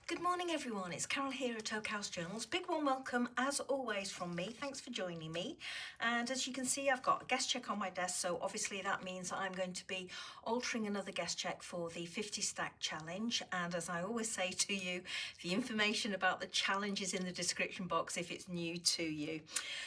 Good morning everyone, it's Carol here at Oak House Journals. Big warm welcome as always from me, thanks for joining me. And as you can see, I've got a guest check on my desk, so obviously that means I'm going to be altering another guest check for the 50 stack challenge. And as I always say to you, the information about the challenge is in the description box if it's new to you.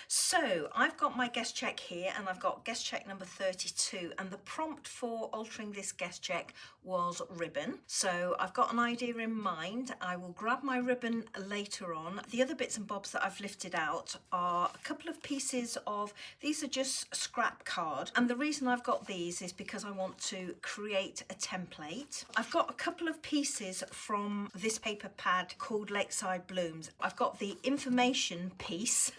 So I've got my guest check here and I've got guest check number 32, and the prompt for altering this guest check was ribbon. So I've got an idea in mind. I will grab my ribbon later on. The other bits and bobs that I've lifted out are a couple of pieces of, these are just scrap card, and the reason I've got these is because I want to create a template. I've got a couple of pieces from this paper pad called Lakeside Blooms. I've got the information piece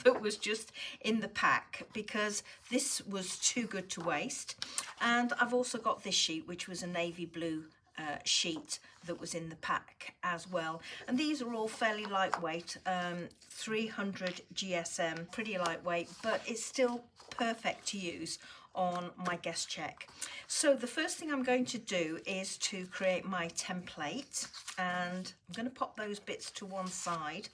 that was just in the pack because this was too good to waste, and I've also got this sheet which was a navy blue sheet that was in the pack as well, and these are all fairly lightweight, 300 GSM, pretty lightweight, but it's still perfect to use on my guest check. So the first thing I'm going to do is to create my template, and I'm going to pop those bits to one side.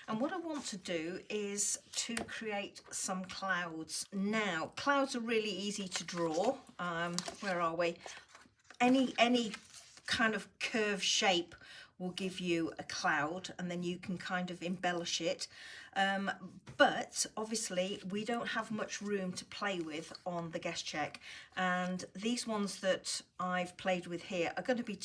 And what I want to do is to create some clouds. Now, clouds are really easy to draw. Where are we? Any kind of curved shape will give you a cloud, and then you can kind of embellish it. But obviously we don't have much room to play with on the guest check, and these ones that I've played with here are going to be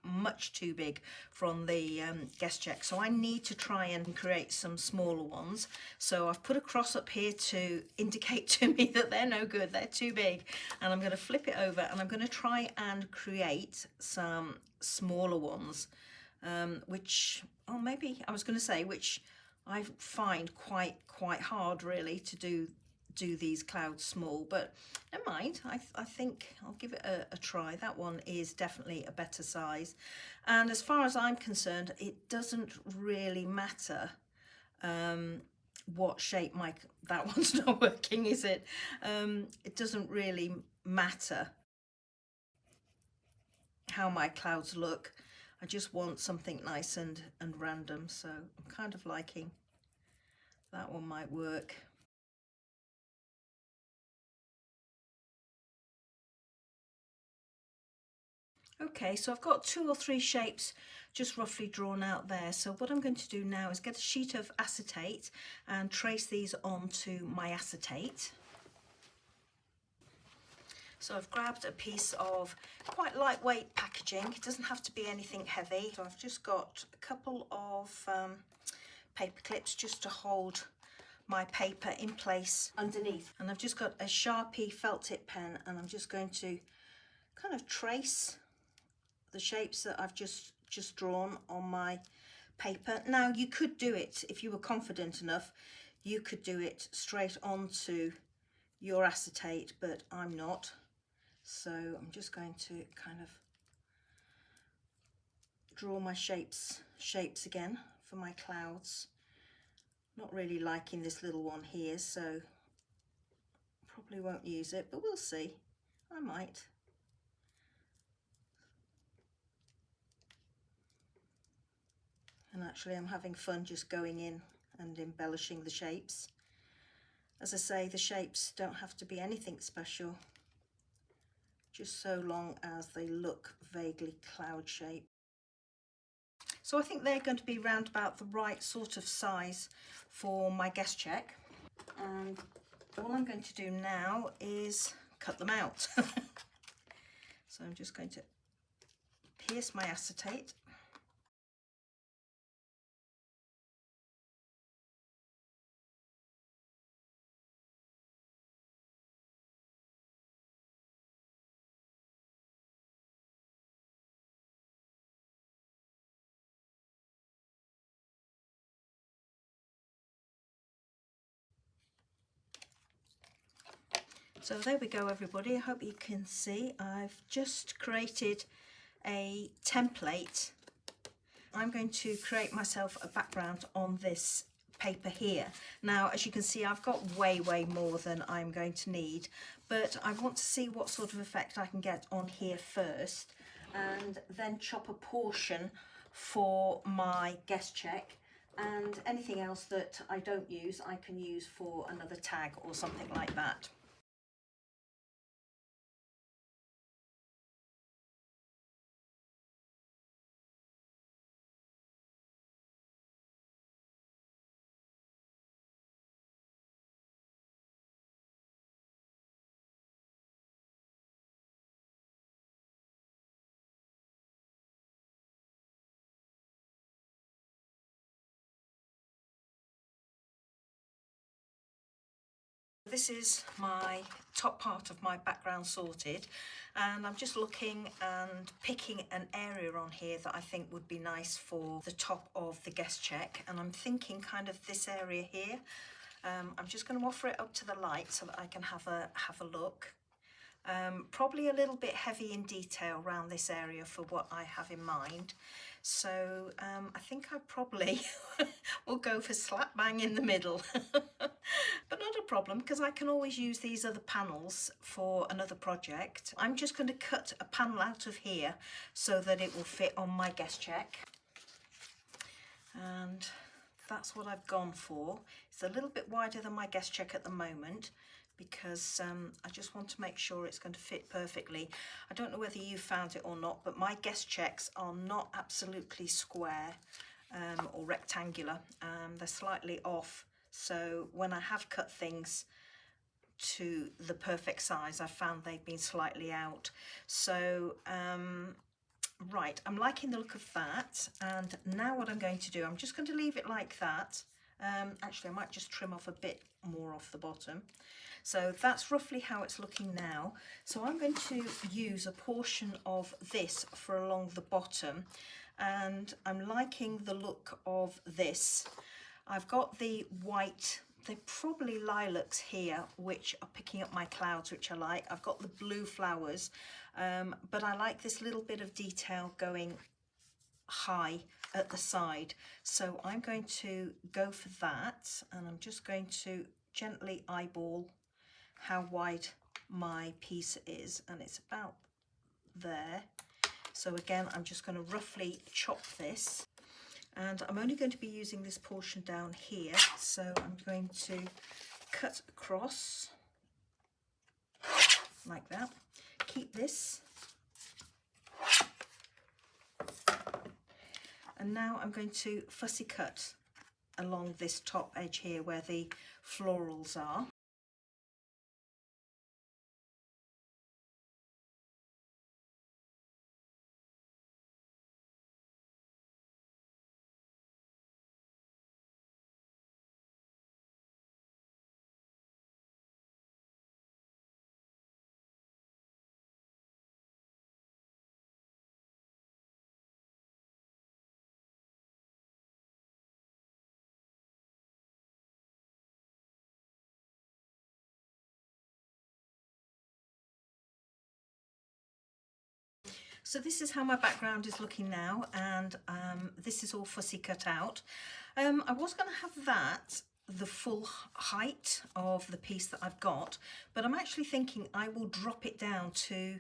much too big from the guest check, so I need to try and create some smaller ones. So I've put a cross up here to indicate to me that they're no good, they're too big, and I'm going to flip it over and I'm going to try and create some smaller ones, which I find quite hard really to do these clouds small, but never mind. I think I'll give it a try. That one is definitely a better size, and as far as I'm concerned, it doesn't really matter what shape that one's not working, is it? It doesn't really matter how my clouds look. I just want something nice and random, so I'm kind of liking that one. Might work. Okay, so I've got 2 or 3 shapes just roughly drawn out there. So what I'm going to do now is get a sheet of acetate and trace these onto my acetate. So I've grabbed a piece of quite lightweight packaging. It doesn't have to be anything heavy. So I've just got a couple of paper clips just to hold my paper in place underneath. And I've just got a Sharpie felt tip pen, and I'm just going to kind of trace the shapes that I've just drawn on my paper. Now you could do it, if you were confident enough, you could do it straight onto your acetate, but I'm not. So I'm just going to kind of draw my shapes again for my clouds. Not really liking this little one here, so probably won't use it, but we'll see. I might. And actually I'm having fun just going in and embellishing the shapes. As I say, the shapes don't have to be anything special, just so long as they look vaguely cloud shaped. So I think they're going to be round about the right sort of size for my guest check. And all I'm going to do now is cut them out. So I'm just going to pierce my acetate. So there we go everybody, I hope you can see I've just created a template. I'm going to create myself a background on this paper here. Now as you can see, I've got way more than I'm going to need, but I want to see what sort of effect I can get on here first, and then chop a portion for my guest check, and anything else that I don't use I can use for another tag or something like that. This is my top part of my background sorted, and I'm just looking and picking an area on here that I think would be nice for the top of the guest check, and I'm thinking kind of this area here. I'm just going to offer it up to the light so that I can have a look. Probably a little bit heavy in detail around this area for what I have in mind. So I think I probably will go for slap bang in the middle. But not a problem, because I can always use these other panels for another project. I'm just going to cut a panel out of here so that it will fit on my guest check. And that's what I've gone for. It's a little bit wider than my guest check at the moment, because I just want to make sure it's going to fit perfectly. I don't know whether you found it or not, but my guest checks are not absolutely square or rectangular. They're slightly off. So when I have cut things to the perfect size, I've found they've been slightly out. So right, I'm liking the look of that. And now what I'm going to do, I'm just going to leave it like that. Actually, I might just trim off a bit more off the bottom. So that's roughly how it's looking now. So I'm going to use a portion of this for along the bottom, and I'm liking the look of this. I've got the white, they're probably lilacs here, which are picking up my clouds, which I like. I've got the blue flowers, but I like this little bit of detail going high at the side. So I'm going to go for that, and I'm just going to gently eyeball how wide my piece is, and it's about there. So again, I'm just going to roughly chop this, and I'm only going to be using this portion down here, so I'm going to cut across like that. Keep this, and now I'm going to fussy cut along this top edge here where the florals are. So this is how my background is looking now, and this is all fussy cut out. I was going to have that the full height of the piece that I've got, but I'm actually thinking I will drop it down to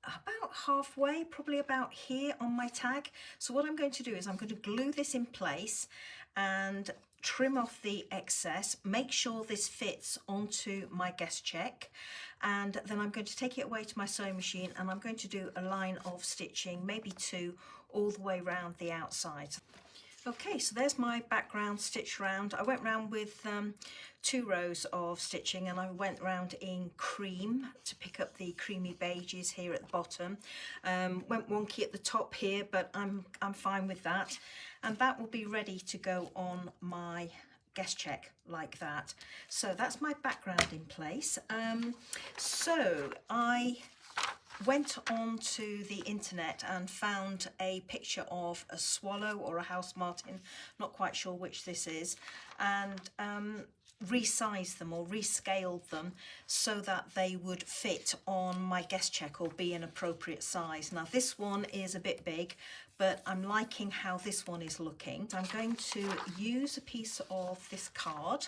about halfway, probably about here on my tag. So what I'm going to do is I'm going to glue this in place and trim off the excess, make sure this fits onto my guest check, and then I'm going to take it away to my sewing machine, and I'm going to do a line of stitching, maybe 2, all the way around the outside. Okay, so there's my background stitched round. I went round with 2 rows of stitching, and I went round in cream to pick up the creamy beiges here at the bottom. Went wonky at the top here, but I'm fine with that. And that will be ready to go on my guest check like that. So that's my background in place. So I went onto the internet and found a picture of a swallow or a house martin, not quite sure which this is, and resized them or rescaled them so that they would fit on my guest check or be an appropriate size. Now this one is a bit big, but I'm liking how this one is looking. So I'm going to use a piece of this card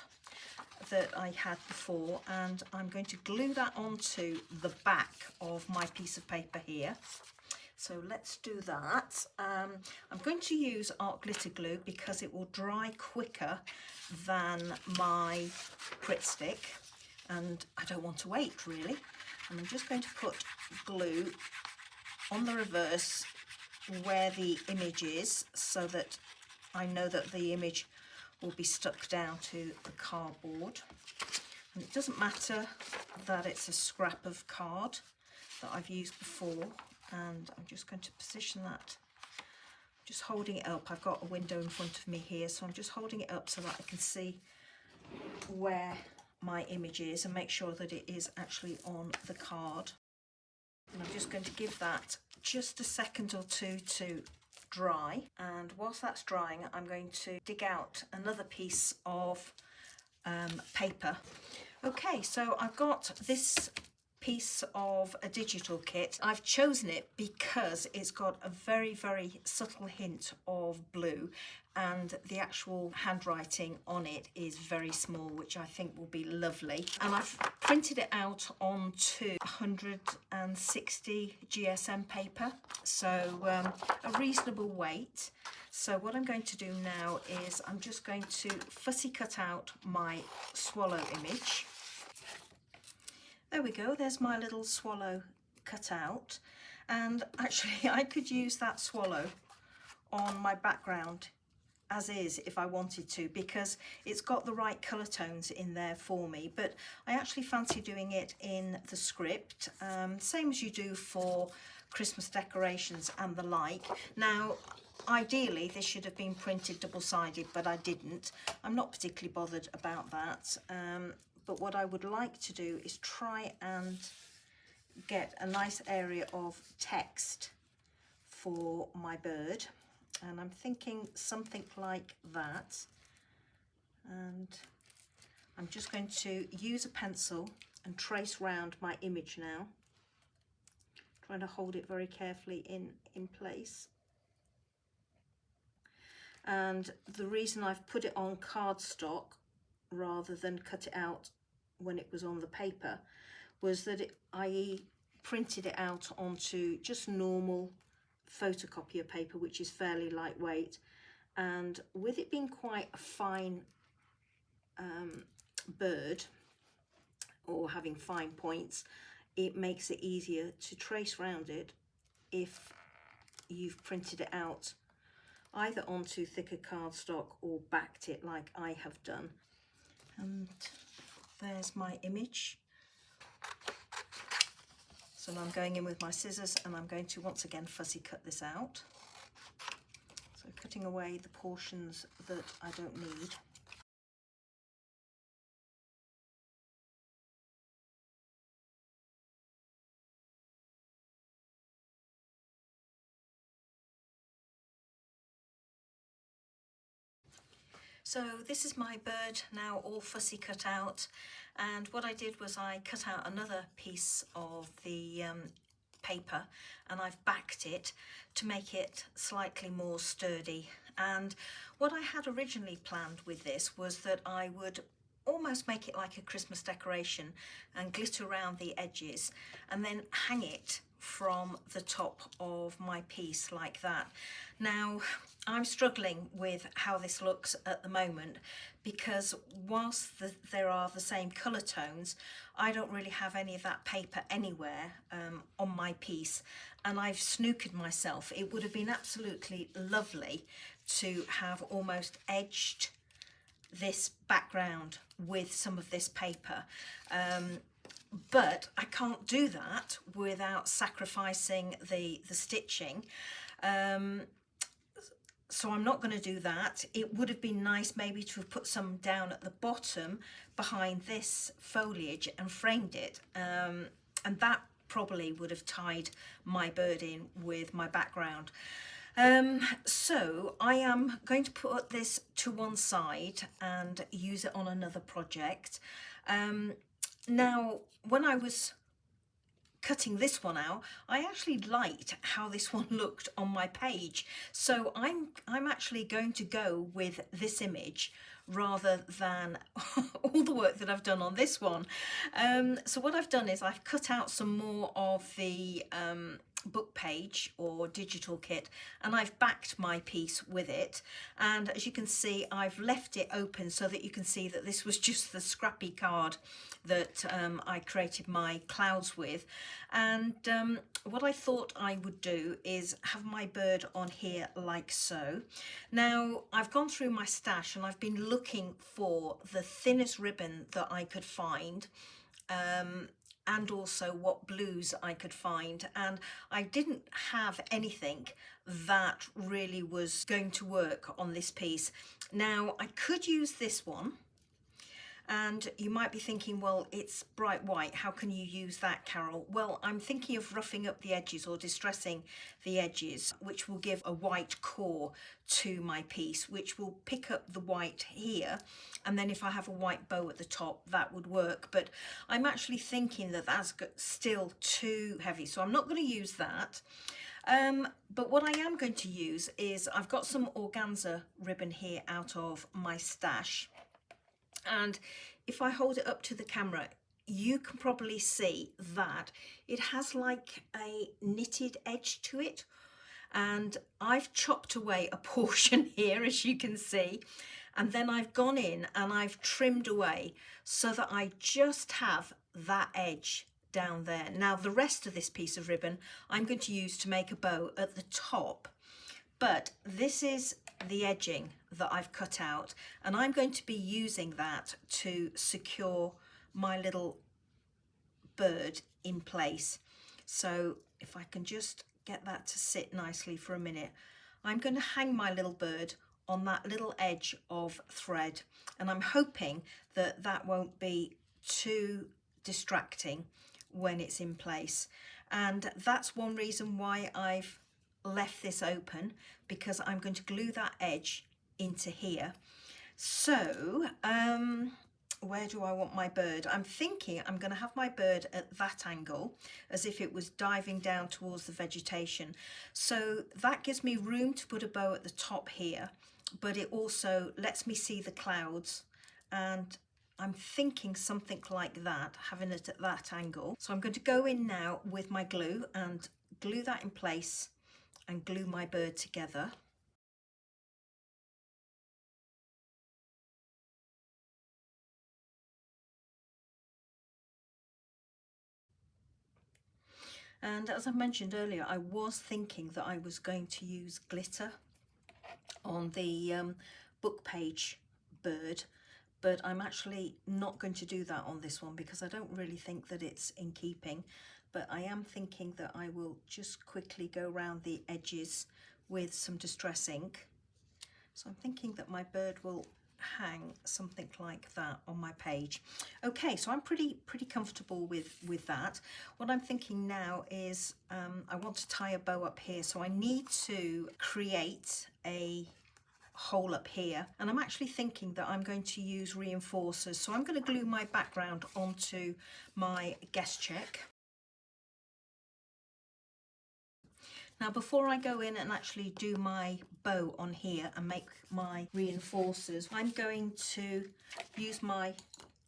that I had before, and I'm going to glue that onto the back of my piece of paper here. So let's do that. I'm going to use art glitter glue because it will dry quicker than my Grit stick, and I don't want to wait really. And I'm just going to put glue on the reverse where the image is, so that I know that the image will be stuck down to the cardboard. And it doesn't matter that it's a scrap of card that I've used before, and I'm just going to position that, just holding it up. I've got a window in front of me here, so I'm just holding it up so that I can see where my image is and make sure that it is actually on the card. And I'm just going to give that just a second or two to dry, and whilst that's drying I'm going to dig out another piece of paper. Okay, so I've got this piece of a digital kit. I've chosen it because it's got a very, very subtle hint of blue, and the actual handwriting on it is very small, which I think will be lovely. And I've printed it out onto 160 GSM paper, so a reasonable weight. So what I'm going to do now is I'm just going to fussy cut out my swallow image. There we go, there's my little swallow cut out. And actually I could use that swallow on my background as is if I wanted to, because it's got the right colour tones in there for me. But I actually fancy doing it in the script, same as you do for Christmas decorations and the like. Now, ideally this should have been printed double-sided, but I didn't. I'm not particularly bothered about that. But what I would like to do is try and get a nice area of text for my bird. And I'm thinking something like that. And I'm just going to use a pencil and trace round my image now, trying to hold it very carefully in place. And the reason I've put it on cardstock rather than cut it out when it was on the paper was that I printed it out onto just normal photocopier paper, which is fairly lightweight, and with it being quite a fine bird, or having fine points, it makes it easier to trace round it if you've printed it out either onto thicker cardstock or backed it like I have done. And there's my image. So now I'm going in with my scissors and I'm going to once again fussy cut this out. So cutting away the portions that I don't need. So this is my bird now all fussy cut out, and what I did was I cut out another piece of the paper and I've backed it to make it slightly more sturdy. And what I had originally planned with this was that I would almost make it like a Christmas decoration and glitter around the edges and then hang it from the top of my piece like that. Now, I'm struggling with how this looks at the moment because whilst there are the same colour tones, I don't really have any of that paper anywhere on my piece, and I've snookered myself. It would have been absolutely lovely to have almost edged this background with some of this paper, but I can't do that without sacrificing the stitching. So I'm not going to do that. It would have been nice maybe to have put some down at the bottom behind this foliage and framed it, and that probably would have tied my bird in with my background. So I am going to put this to one side and use it on another project. Now, when I was cutting this one out, I actually liked how this one looked on my page. So I'm actually going to go with this image rather than all the work that I've done on this one. So what I've done is I've cut out some more of the book page or digital kit, and I've backed my piece with it. And as you can see, I've left it open so that you can see that this was just the scrappy card that I created my clouds with. And what I thought I would do is have my bird on here like so. Now I've gone through my stash and I've been looking for the thinnest ribbon that I could find, and also what blues I could find, and I didn't have anything that really was going to work on this piece. Now I could use this one, and you might be thinking, well, it's bright white, how can you use that, Carol? Well, I'm thinking of roughing up the edges or distressing the edges, which will give a white core to my piece, which will pick up the white here, and then if I have a white bow at the top, that would work. But I'm actually thinking that that's still too heavy, so I'm not going to use that. But what I am going to use is, I've got some organza ribbon here out of my stash, and if I hold it up to the camera, you can probably see that it has like a knitted edge to it, and I've chopped away a portion here, as you can see, and then I've gone in and I've trimmed away so that I just have that edge down there. Now the rest of this piece of ribbon I'm going to use to make a bow at the top, but this is the edging that I've cut out, and I'm going to be using that to secure my little bird in place. So if I can just get that to sit nicely for a minute, I'm going to hang my little bird on that little edge of thread, and I'm hoping that that won't be too distracting when it's in place. And that's one reason why I've left this open, because I'm going to glue that edge into here. So where do I want my bird? I'm thinking I'm going to have my bird at that angle, as if it was diving down towards the vegetation. So that gives me room to put a bow at the top here, but it also lets me see the clouds, and I'm thinking something like that, having it at that angle. So I'm going to go in now with my glue and glue that in place and glue my bird together. And as I mentioned earlier, I was thinking that I was going to use glitter on the book page bird, but I'm actually not going to do that on this one because I don't really think that it's in keeping. But I am thinking that I will just quickly go around the edges with some distress ink. So I'm thinking that my bird will hang something like that on my page. Okay, so I'm pretty comfortable with that. What I'm thinking now is I want to tie a bow up here, so I need to create a hole up here, and I'm actually thinking that I'm going to use reinforcers. So I'm going to glue my background onto my guest check. Now before I go in and actually do my bow on here and make my reinforcers, I'm going to use my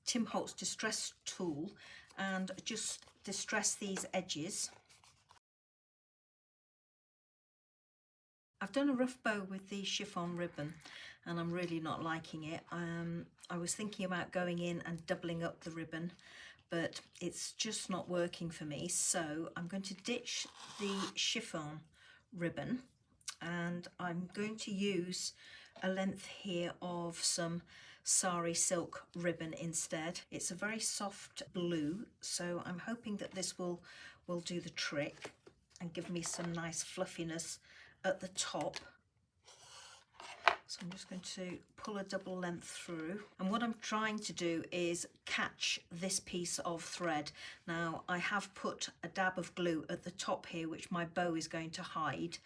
Tim Holtz distress tool and just distress these edges. I've done a rough bow with the chiffon ribbon and I'm really not liking it. I was thinking about going in and doubling up the ribbon, but it's just not working for me. So I'm going to ditch the chiffon ribbon and I'm going to use a length here of some sari silk ribbon instead. It's a very soft blue, so I'm hoping that this will do the trick and give me some nice fluffiness at the top. So I'm just going to pull a double length through, and what I'm trying to do is catch this piece of thread. Now I have put a dab of glue at the top here which my bow is going to hide,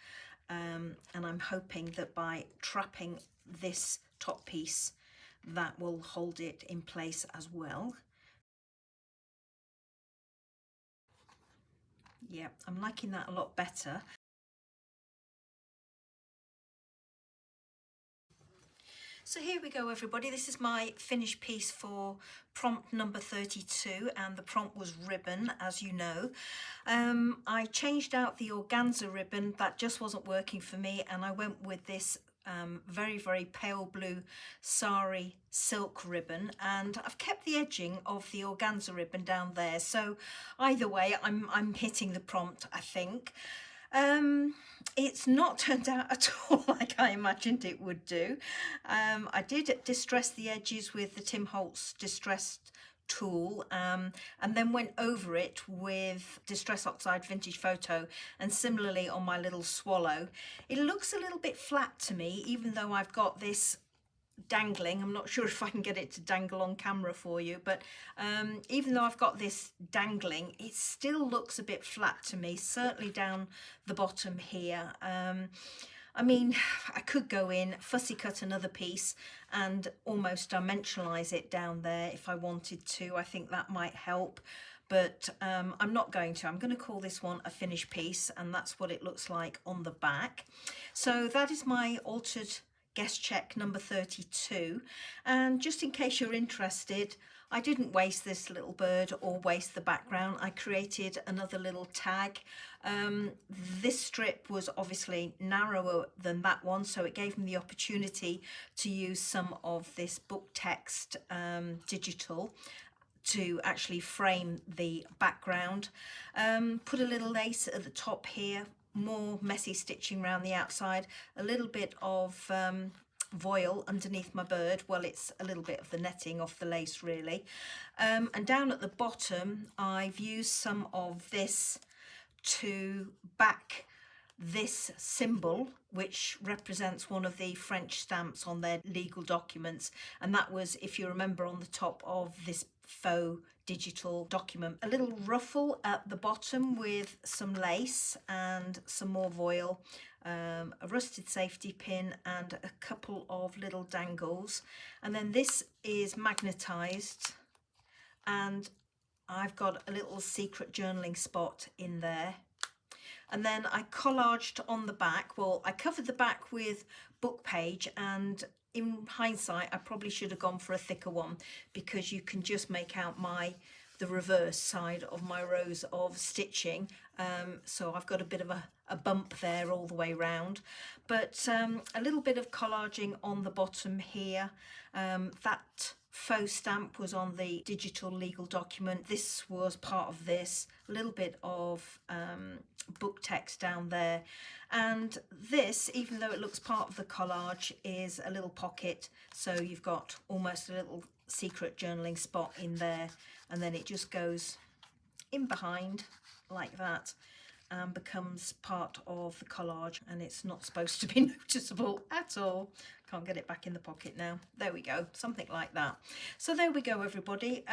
and I'm hoping that by trapping this top piece that will hold it in place as well. Yeah, I'm liking that a lot better. So here we go everybody, this is my finished piece for prompt number 32, and the prompt was ribbon, as you know. I changed out the organza ribbon, that just wasn't working for me, and I went with this very pale blue sari silk ribbon, and I've kept the edging of the organza ribbon down there, so either way I'm hitting the prompt, I think. It's not turned out at all like I imagined it would do. I did distress the edges with the Tim Holtz distressed tool, and then went over it with Distress Oxide Vintage Photo, and similarly on my little swallow. It looks a little bit flat to me, even though I've got this dangling. I'm not sure if I can get it to dangle on camera for you, but even though I've got this dangling, it still looks a bit flat to me, certainly down the bottom here. I mean, I could go in, fussy cut another piece and almost dimensionalize it down there if I wanted to. I think that might help, but I'm not going to. I'm going to call this one a finished piece, and that's what it looks like on the back. So that is my altered guest check number 32, and just in case you're interested, I didn't waste this little bird or waste the background. I created another little tag. This strip was obviously narrower than that one, so it gave me the opportunity to use some of this book text digital to actually frame the background. Put a little lace at the top here, more messy stitching around the outside, a little bit of voile underneath my bird. Well, it's a little bit of the netting off the lace really, and down at the bottom I've used some of this to back this symbol, which represents one of the French stamps on their legal documents, and that was, if you remember, on the top of this faux digital document. A little ruffle at the bottom with some lace and some more voile, a rusted safety pin and a couple of little dangles, and then this is magnetized, and I've got a little secret journaling spot in there. And then I collaged on the back. Well, I covered the back with book page, and in hindsight I probably should have gone for a thicker one, because you can just make out the reverse side of my rows of stitching, so I've got a bit of a bump there all the way round, but a little bit of collaging on the bottom here. That faux stamp was on the digital legal document. This was part of this, a little bit of book text down there, and this, even though it looks part of the collage, is a little pocket, so you've got almost a little secret journaling spot in there, and then it just goes in behind like that and becomes part of the collage, and it's not supposed to be noticeable at all. Can't get it back in the pocket now. There we go, something like that. So there we go everybody,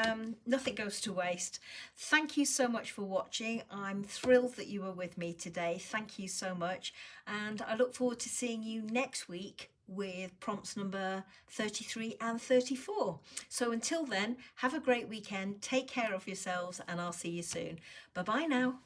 nothing goes to waste. Thank you so much for watching. I'm thrilled that you were with me today. Thank you so much, and I look forward to seeing you next week with prompts number 33 and 34. So until then, have a great weekend, take care of yourselves, and I'll see you soon. Bye bye now.